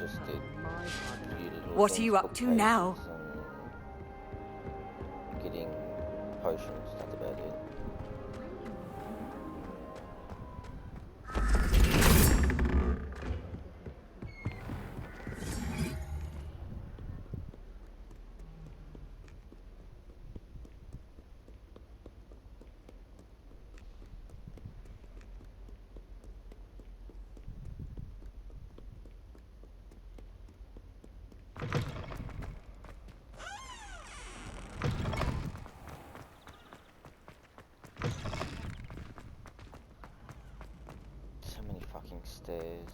just did few little What are things you for up to now? cases and getting potions, that's about it. So many fucking stairs.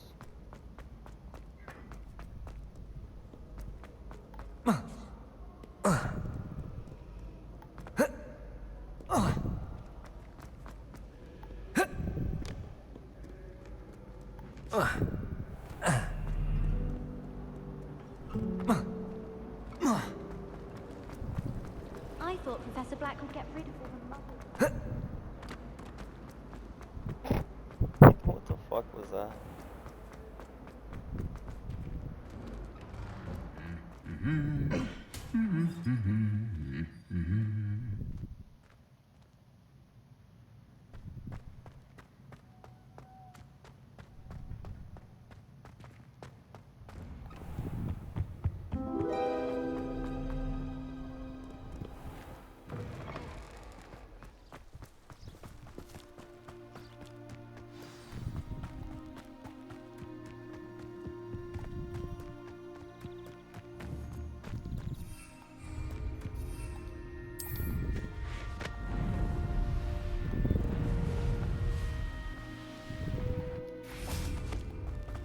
I thought Professor Black would get rid of all the muggle. What the fuck was that?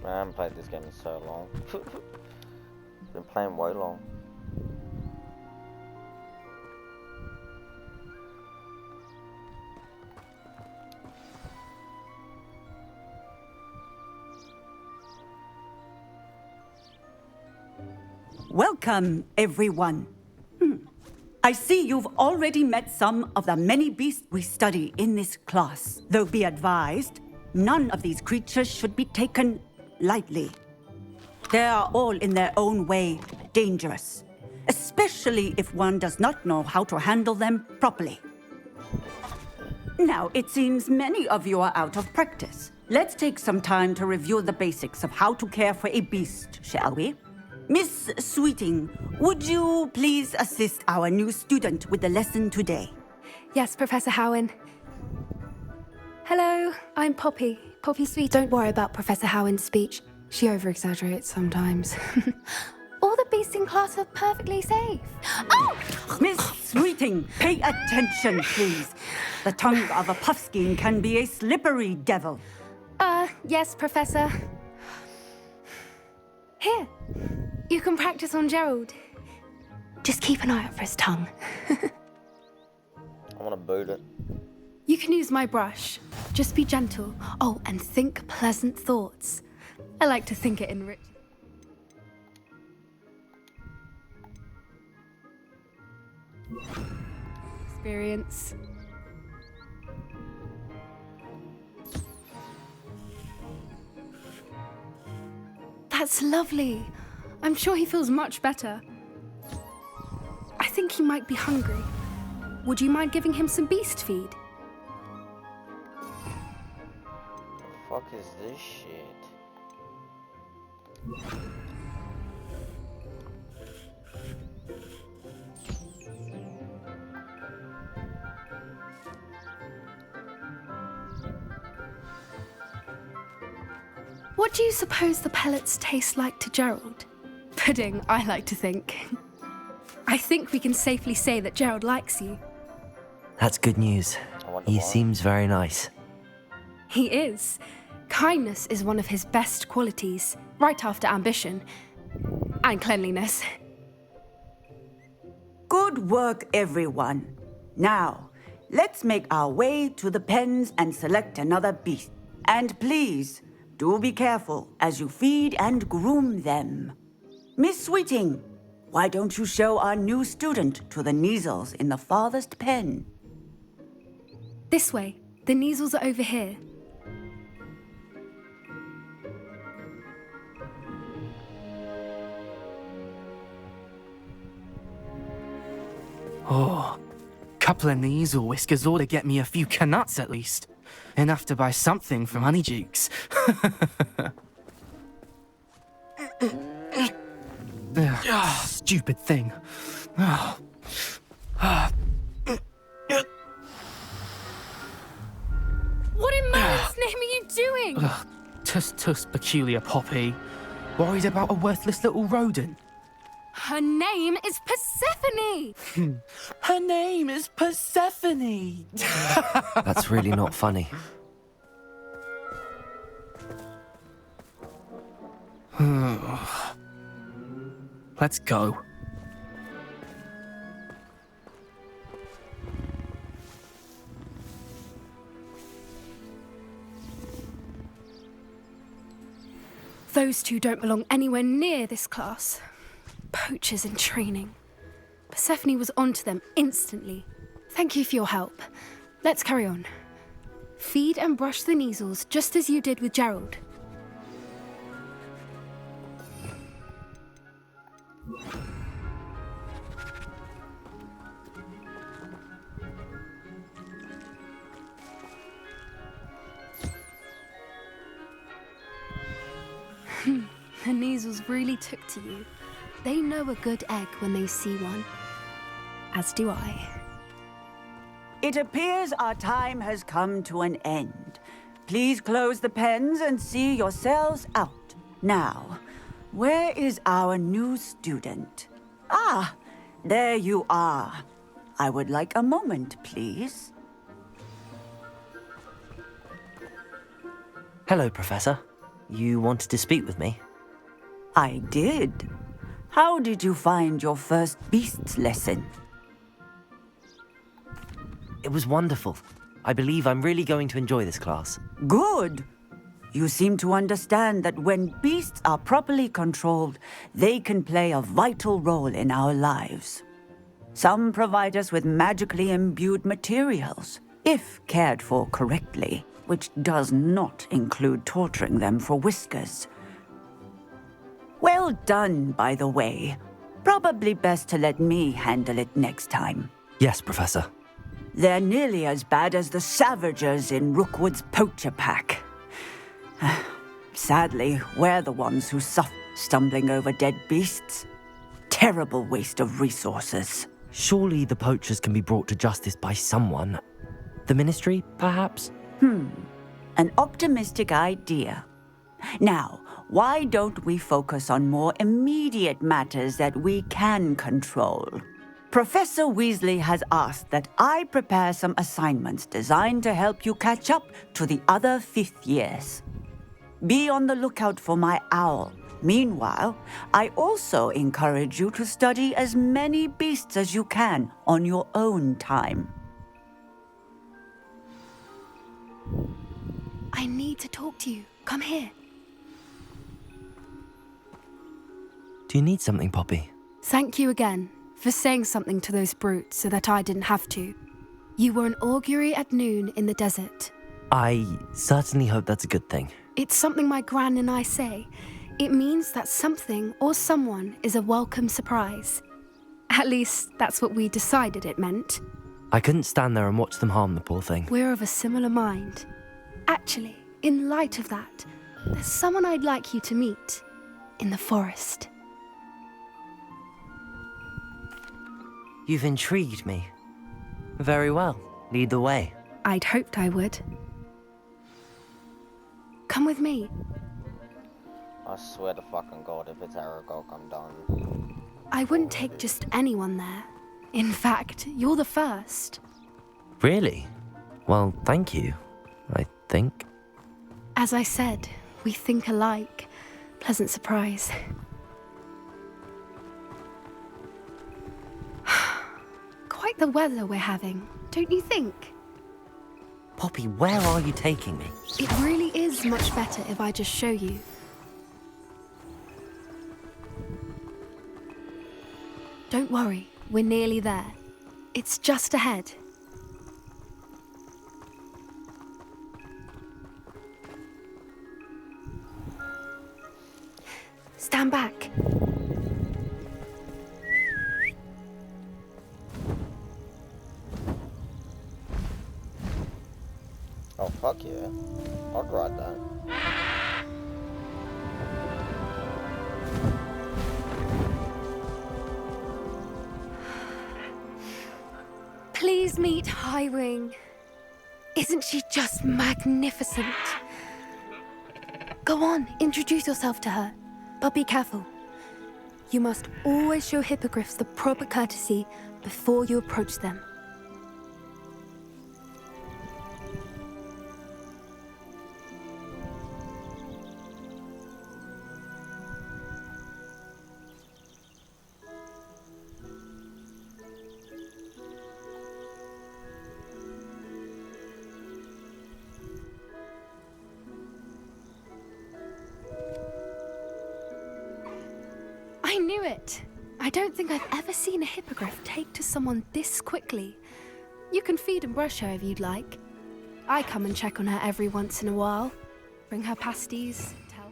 Man, I haven't played this game in so long. Been playing way long. Welcome, everyone. I see you've already met some of the many beasts we study in this class. Though be advised, none of these creatures should be taken lightly. They are all in their own way dangerous, especially if one does not know how to handle them properly. Now, it seems many of you are out of practice. Let's take some time to review the basics of how to care for a beast, shall we? Miss Sweeting, would you please assist our new student with the lesson today? Yes, Professor Howen. Hello, I'm Poppy. Poppy Sweet. Don't worry about Professor Howen's speech. She over-exaggerates sometimes. All the beasts in class are perfectly safe. Oh! Miss Sweeting, pay attention, please. The tongue of a puffskein can be a slippery devil. Yes, Professor. Here, you can practice on Gerald. Just keep an eye out for his tongue. I want to boot it. You can use my brush. Just be gentle. Oh, and think pleasant thoughts. I like to think it enrich. Experience. That's lovely. I'm sure he feels much better. I think he might be hungry. Would you mind giving him some beast feed? The fuck is this shit? What do you suppose the pellets taste like to Gerald? Pudding, I like to think. I think we can safely say that Gerald likes you. That's good news. I wonder He why. seems very nice. He is. Kindness is one of his best qualities, right after ambition. And cleanliness. Good work, everyone. Now, let's make our way to the pens and select another beast. And please, do be careful as you feed and groom them. Miss Sweeting, why don't you show our new student to the Neasels in the farthest pen? This way. The Neasels are over here. Oh, couple of nasal whiskers ought to get me a few canuts at least. Enough to buy something from Honeydukes. Stupid thing. What in Merlin's name are you doing? Tuss, peculiar Poppy. Worried about a worthless little rodent? Her name is Persephone! Her name is Persephone! That's really not funny. Let's go. Those two don't belong anywhere near this class. Poachers in training. Persephone was onto them instantly. Thank you for your help. Let's carry on. Feed and brush the Neasels just as you did with Gerald. The Neasels really took to you. They know a good egg when they see one. As do I. It appears our time has come to an end. Please close the pens and see yourselves out. Now, where is our new student? Ah, there you are. I would like a moment, please. Hello, Professor. You wanted to speak with me? I did. How did you find your first beasts lesson? It was wonderful. I believe I'm really going to enjoy this class. Good. You seem to understand that when beasts are properly controlled, they can play a vital role in our lives. Some provide us with magically imbued materials, if cared for correctly, which does not include torturing them for whiskers. Well done, by the way. Probably best to let me handle it next time. Yes, Professor. They're nearly as bad as the Savagers in Rookwood's poacher pack. Sadly, we're the ones who suffer stumbling over dead beasts. Terrible waste of resources. Surely the poachers can be brought to justice by someone. The Ministry, perhaps? An optimistic idea. Now, why don't we focus on more immediate matters that we can control? Professor Weasley has asked that I prepare some assignments designed to help you catch up to the other fifth years. Be on the lookout for my owl. Meanwhile, I also encourage you to study as many beasts as you can on your own time. I need to talk to you. Come here. Do you need something, Poppy? Thank you again for saying something to those brutes so that I didn't have to. You were an augury at noon in the desert. I certainly hope that's a good thing. It's something my gran and I say. It means that something or someone is a welcome surprise. At least, that's what we decided it meant. I couldn't stand there and watch them harm the poor thing. We're of a similar mind. Actually, in light of that, there's someone I'd like you to meet in the forest. You've intrigued me. Very well. Lead the way. I'd hoped I would. Come with me. I swear to fucking God, if it's Aragog, I'm done. I wouldn't take just anyone there. In fact, you're the first. Really? Well, thank you, I think. As I said, we think alike. Pleasant surprise. Quite the weather we're having, don't you think? Poppy, where are you taking me? It really is much better if I just show you. Don't worry, we're nearly there. It's just ahead. Stand back. Oh, fuck yeah. I'd ride that. Please meet Highwing. Isn't she just magnificent? Go on, introduce yourself to her. But be careful. You must always show hippogriffs the proper courtesy before you approach them. I knew it! I don't think I've ever seen a hippogriff take to someone this quickly. You can feed and brush her if you'd like. I come and check on her every once in a while. Bring her pasties, tell her.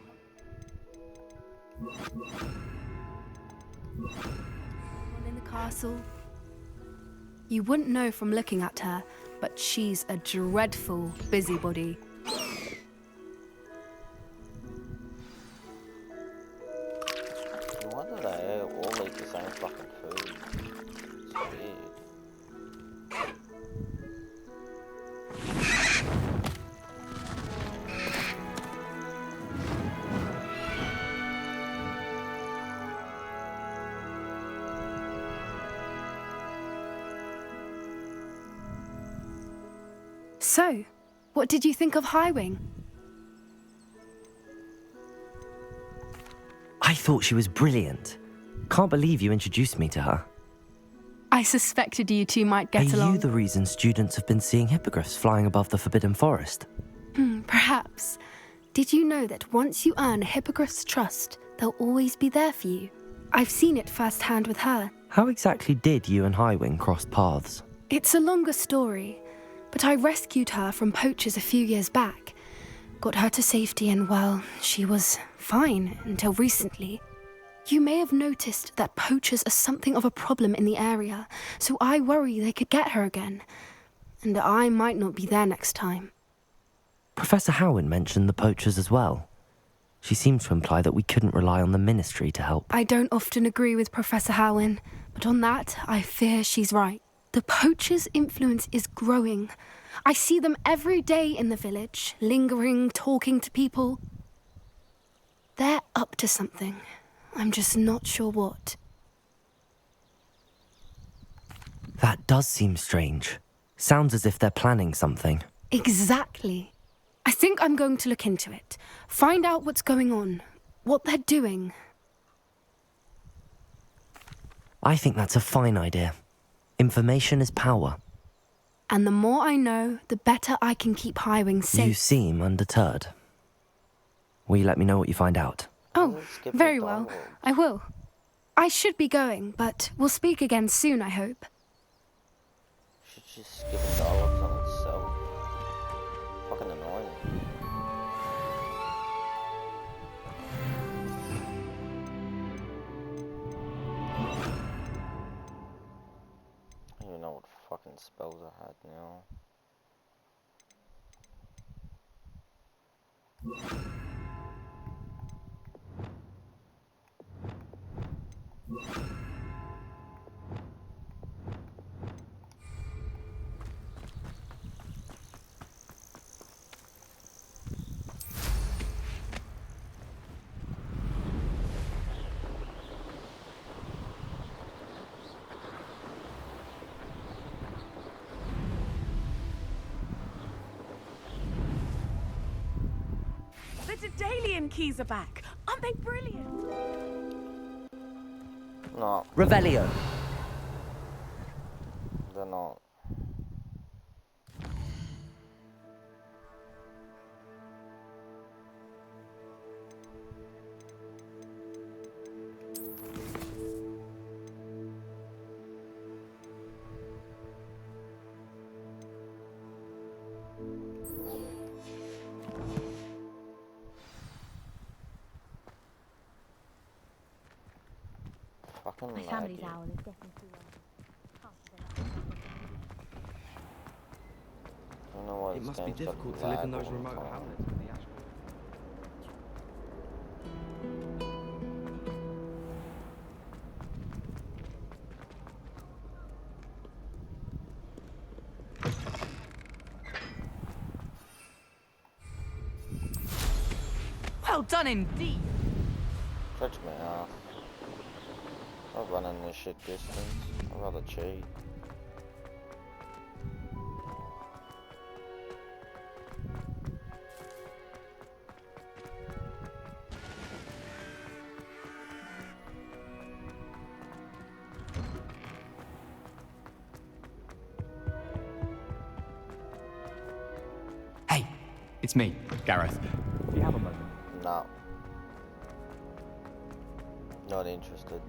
One in the castle. You wouldn't know from looking at her, but she's a dreadful busybody. Why do they all eat the same fucking food? It's weird. So, what did you think of Highwing? I thought she was brilliant. Can't believe you introduced me to her. I suspected you two might get Are along. you the reason students have been seeing hippogriffs flying above the Forbidden Forest? Perhaps. Did you know that once you earn a hippogriff's trust, they'll always be there for you? I've seen it firsthand with her. How exactly did you and Highwing cross paths? It's a longer story, but I rescued her from poachers a few years back. Got her to safety and, well, she was fine until recently. You may have noticed that poachers are something of a problem in the area, so I worry they could get her again. And I might not be there next time. Professor Howen mentioned the poachers as well. She seemed to imply that we couldn't rely on the ministry to help. I don't often agree with Professor Howen, but on that, I fear she's right. The poachers' influence is growing. I see them every day in the village, lingering, talking to people. They're up to something. I'm just not sure what. That does seem strange. Sounds as if they're planning something. Exactly. I think I'm going to look into it. Find out what's going on, what they're doing. I think that's a fine idea. Information is power. And the more I know, the better I can keep Highwing safe. You seem undeterred. Will you let me know what you find out? Oh, Skip very the well. dialogue. I will. I should be going, but we'll speak again soon, I hope. Should just skip the dialogues on itself. Fucking annoying. I don't even know what fucking spells I had now. The Daedalian keys are back. Aren't they brilliant? No, Revelio. they're not. Fucking My family's laggy. owl is definitely too don't know why It this must be game's got difficult to live in lag those all the remote time. hamlets with the astral. Well done indeed. Touch me off. I'm running this shit distance. I'd rather cheat. Hey, it's me, Gareth. Do you have a moment? No. Not interested.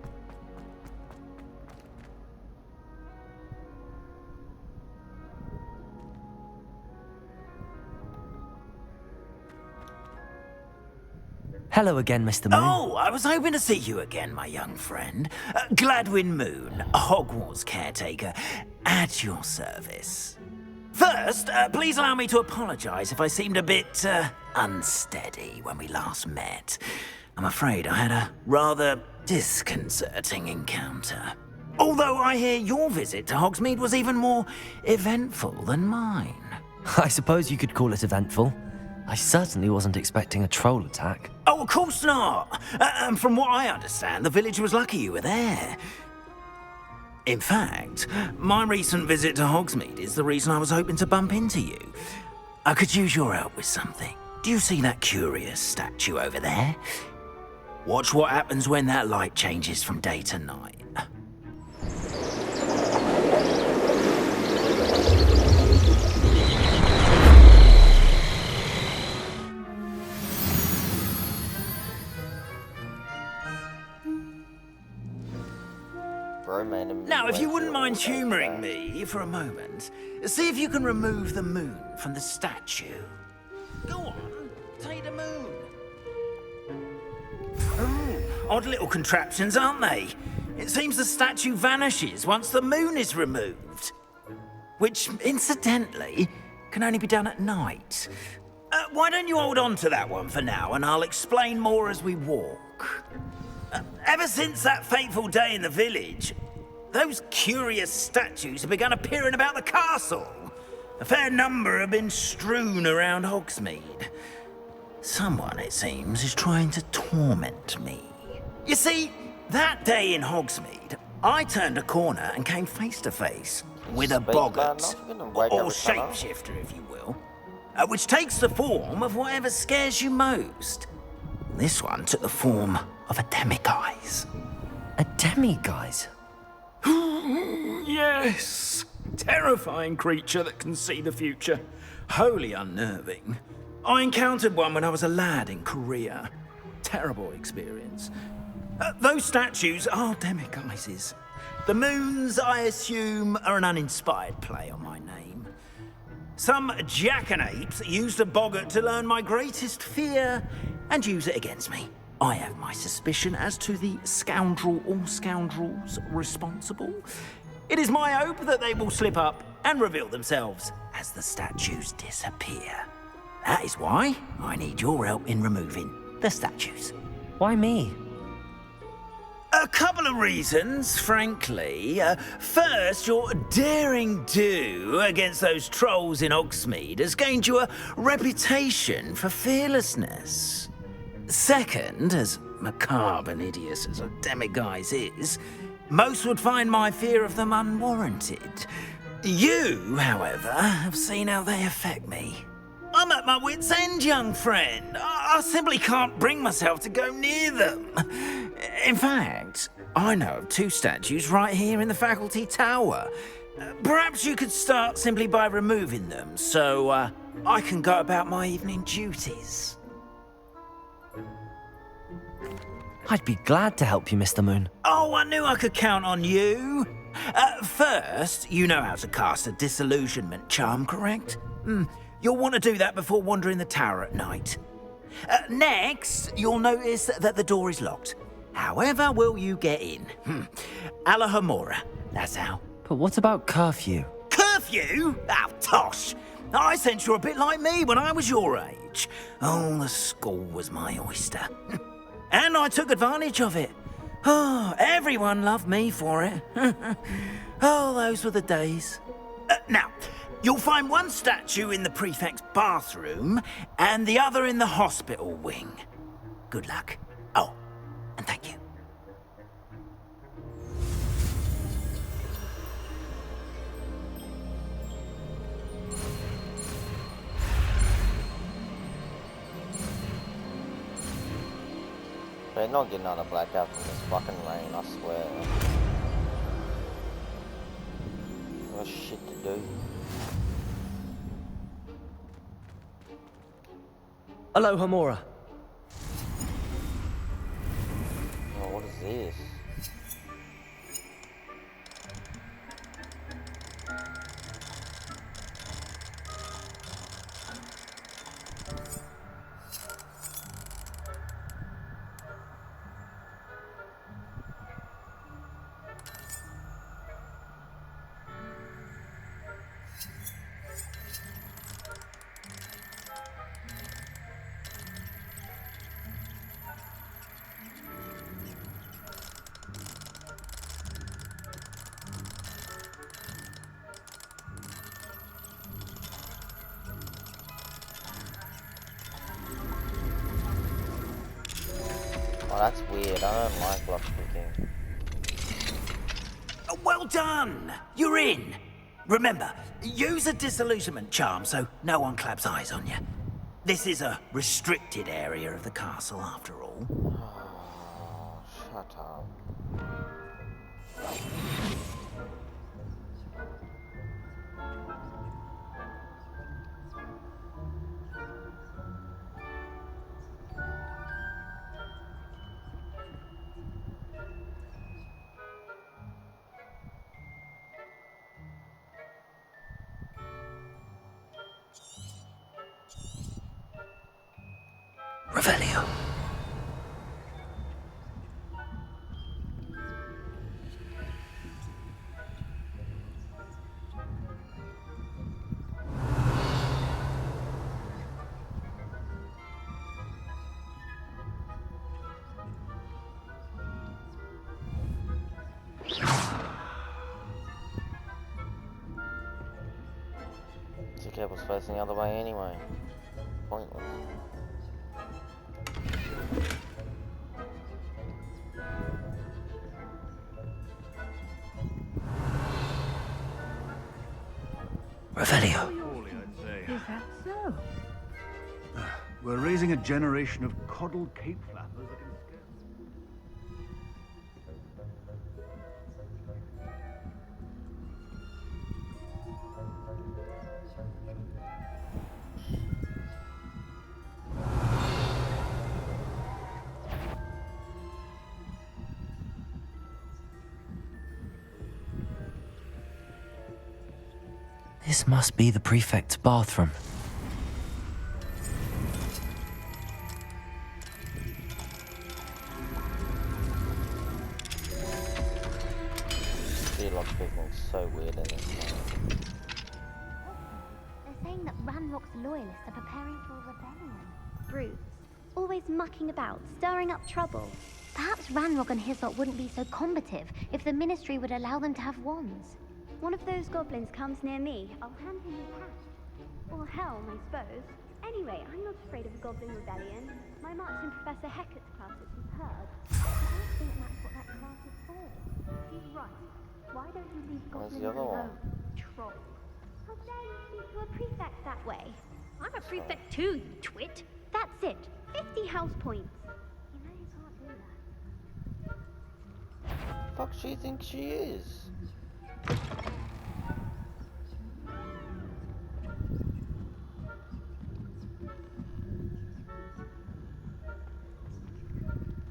Hello again, Mr. Moon. Oh, I was hoping to see you again, my young friend. Gladwin Moon, Hogwarts caretaker, at your service. First, please allow me to apologise if I seemed a bit unsteady when we last met. I'm afraid I had a rather disconcerting encounter. Although I hear your visit to Hogsmeade was even more eventful than mine. I suppose you could call it eventful. I certainly wasn't expecting a troll attack. Oh, of course not. And from what I understand, the village was lucky you were there. In fact, my recent visit to Hogsmeade is the reason I was hoping to bump into you. I could use your help with something. Do you see that curious statue over there? Watch what happens when that light changes from day to night. Now, if you wouldn't mind humouring me for a moment, see if you can remove the moon from the statue. Go on, take the moon. Odd little contraptions, aren't they? It seems the statue vanishes once the moon is removed. Which, incidentally, can only be done at night. Why don't you hold on to that one for now, and I'll explain more as we walk. Ever since that fateful day in the village, those curious statues have begun appearing about the castle. A fair number have been strewn around Hogsmeade. Someone, it seems, is trying to torment me. You see, that day in Hogsmeade, I turned a corner and came face to face with a boggart, or shapeshifter, if you will, which takes the form of whatever scares you most. This one took the form of a demiguise. A demiguise? Yes. Terrifying creature that can see the future. Wholly unnerving. I encountered one when I was a lad in Korea. Terrible experience. Those statues are demiguises. The moons, I assume, are an uninspired play on my name. Some jackanapes used a boggart to learn my greatest fear and use it against me. I have my suspicion as to the scoundrel or scoundrels responsible. It is my hope that they will slip up and reveal themselves as the statues disappear. That is why I need your help in removing the statues. Why me? A couple of reasons, frankly. First, your daring do against those trolls in Hogsmeade has gained you a reputation for fearlessness. Second, as macabre and hideous as a demiguise is, most would find my fear of them unwarranted. You, however, have seen how they affect me. I'm at my wit's end, young friend. I simply can't bring myself to go near them. In fact, I know of two statues right here in the faculty tower. Perhaps you could start simply by removing them, so I can go about my evening duties. I'd be glad to help you, Mr. Moon. Oh, I knew I could count on you. First, you know how to cast a disillusionment charm, correct? You'll want to do that before wandering the tower at night. Next, you'll notice that the door is locked. However will you get in? Alahomora, that's how. But what about curfew? Curfew? Oh, tosh. I sense you're a bit like me when I was your age. Oh, the school was my oyster. And I took advantage of it. Oh, everyone loved me for it. Oh, those were the days. Now, you'll find one statue in the prefect's bathroom and the other in the hospital wing. Good luck. Oh, and thank you. They're not getting on a blackout from this fucking rain, I swear. Got shit to do. Hello, Hamura. Oh, what is this? Oh, that's weird. I don't like lockpicking. Well done! You're in! Remember, use a disillusionment charm so no one claps eyes on you. This is a restricted area of the castle, after all. Oh, shut up. Revelio. The cable's facing the other way anyway. Pointless. Revelio. Is that so? We're raising a generation of coddled cape flappers that can scare. This must be the prefect's bathroom. See, lockpicking's so weird in this game. They're saying that Ranrock's loyalists are preparing for a rebellion. Brutes. Always mucking about, stirring up trouble. Perhaps Ranrock and his lot wouldn't be so combative if the Ministry would allow them to have wands. One of those goblins comes near me, I'll hand him his hat. Or helm, I suppose. Anyway, I'm not afraid of a goblin rebellion. My march in Professor Hecat's class is superb. I don't think that's what that class is for. He's right. Why don't you leave Where's goblins the other one? alone, troll? How dare you speak to a prefect that way? I'm a prefect too, you twit. That's it. 50 house points. You know you can't do that. Fuck she thinks she is?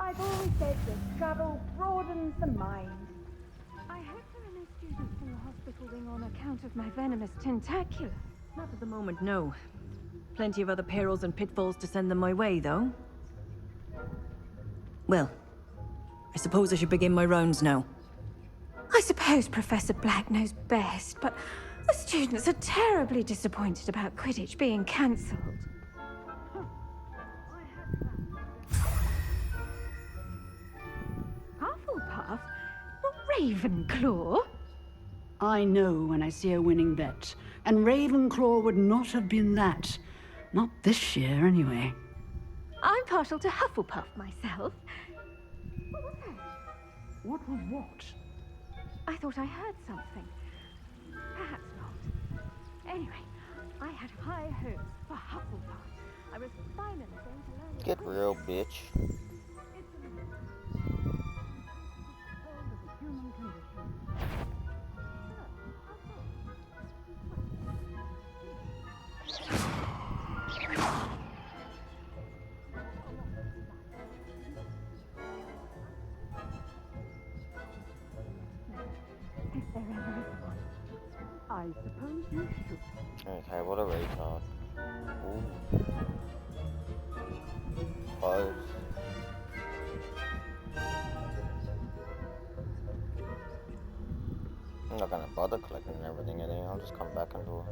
I've always said that travel broadens the mind. I hope there are no students in the hospital wing on account of my venomous tentacular. Not at the moment, no. Plenty of other perils and pitfalls to send them my way, though. Well, I suppose I should begin my rounds now. I suppose Professor Black knows best, but The students are terribly disappointed about Quidditch being cancelled. Hufflepuff? Not Ravenclaw? I know when I see a winning bet, and Ravenclaw would not have been that. Not this year, anyway. I'm partial to Hufflepuff myself. What was what? I thought I heard something. Perhaps not. Anyway, I had high hopes for Hufflepuff. I was finally going to learn... Get real, bitch. I suppose you should. Okay, what a retard. Ooh. Close. I'm not gonna bother collecting everything in here, I'll just come back and do it.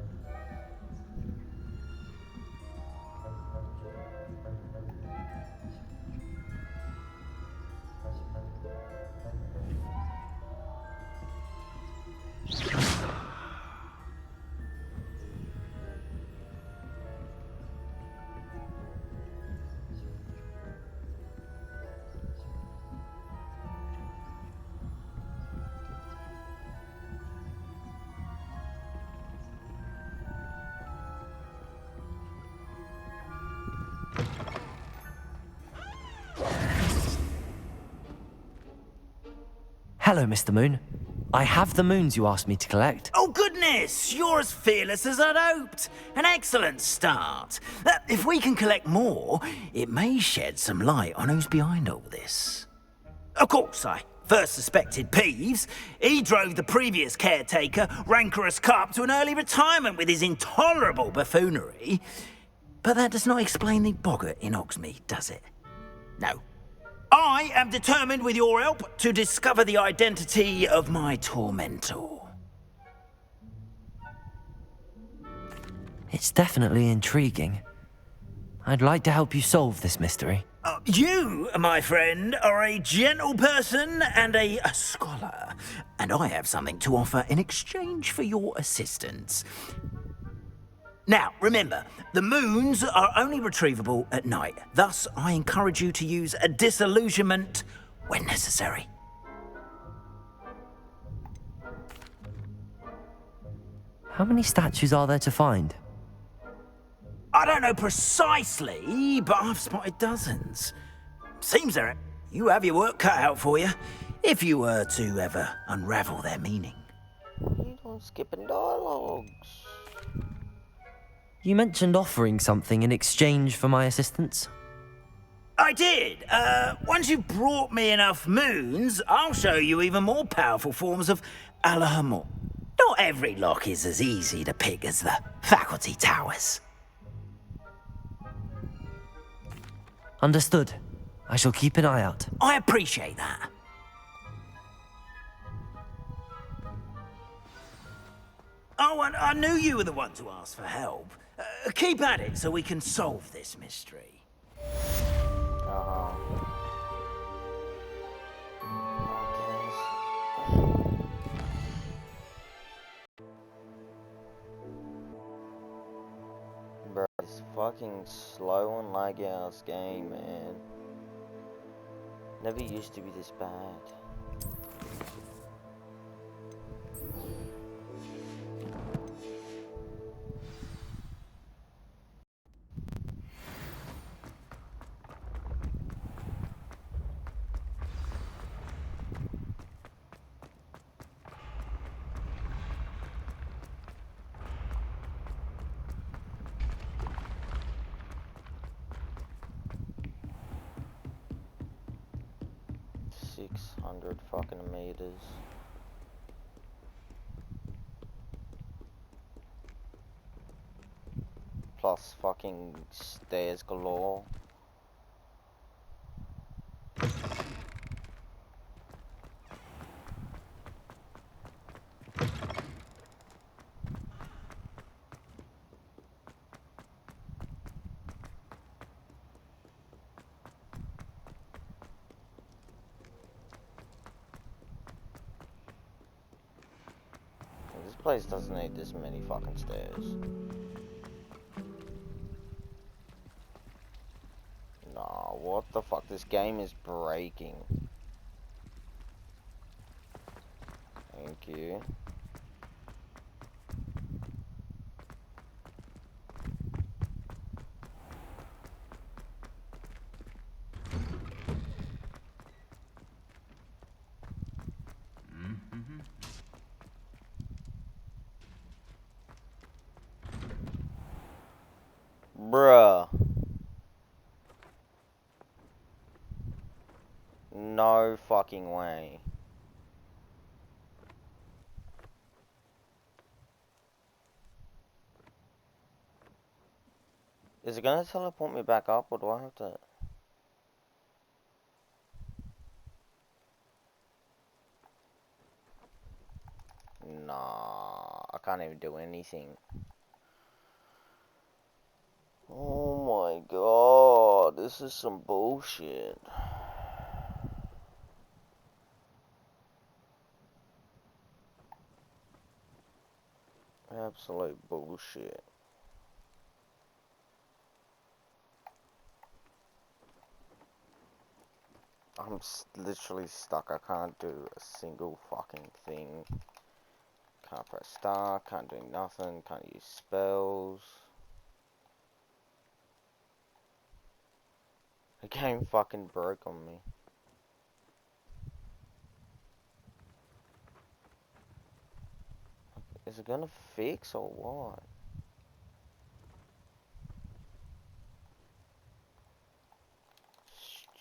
Hello, Mr. Moon. I have the moons you asked me to collect. Oh, goodness! You're as fearless as I'd hoped. An excellent start. If we can collect more, it may shed some light on who's behind all this. Of course, I first suspected Peeves. He drove the previous caretaker, Rancorous Carp, to an early retirement with his intolerable buffoonery. But that does not explain the boggart in Hogsmeade, does it? No. I am determined, with your help, to discover the identity of my tormentor. It's definitely intriguing. I'd like to help you solve this mystery. You, my friend, are a gentle person and a scholar, and I have something to offer in exchange for your assistance. Now, remember, the moons are only retrievable at night. Thus, I encourage you to use a disillusionment when necessary. How many statues are there to find? I don't know precisely, but I've spotted dozens. Seems there you have your work cut out for you, if you were to ever unravel their meaning. You don't skipping dialogues. You mentioned offering something in exchange for my assistance. I did. Once you've brought me enough moons, I'll show you even more powerful forms of Allahumma. Not every lock is as easy to pick as the faculty towers. Understood. I shall keep an eye out. I appreciate that. Oh, and I knew you were the one to ask for help. Keep at it so we can solve this mystery. Bro, this fucking slow and laggy ass game, man. Never used to be this bad. Fucking meters. Plus fucking stairs galore. place doesn't need this many fucking stairs. Nah, what the fuck? This game is breaking. Thank you. Bruh. No fucking way. Is it gonna teleport me back up, or do I have to... Nah, I can't even do anything. Oh my god, this is some bullshit. Absolute bullshit. I'm literally stuck. I can't do a single fucking thing. Can't press start, can't do nothing, can't use spells. The game fucking broke on me. Is it gonna fix or what?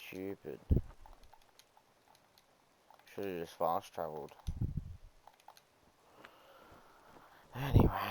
Stupid. Should've just fast traveled. Anyway.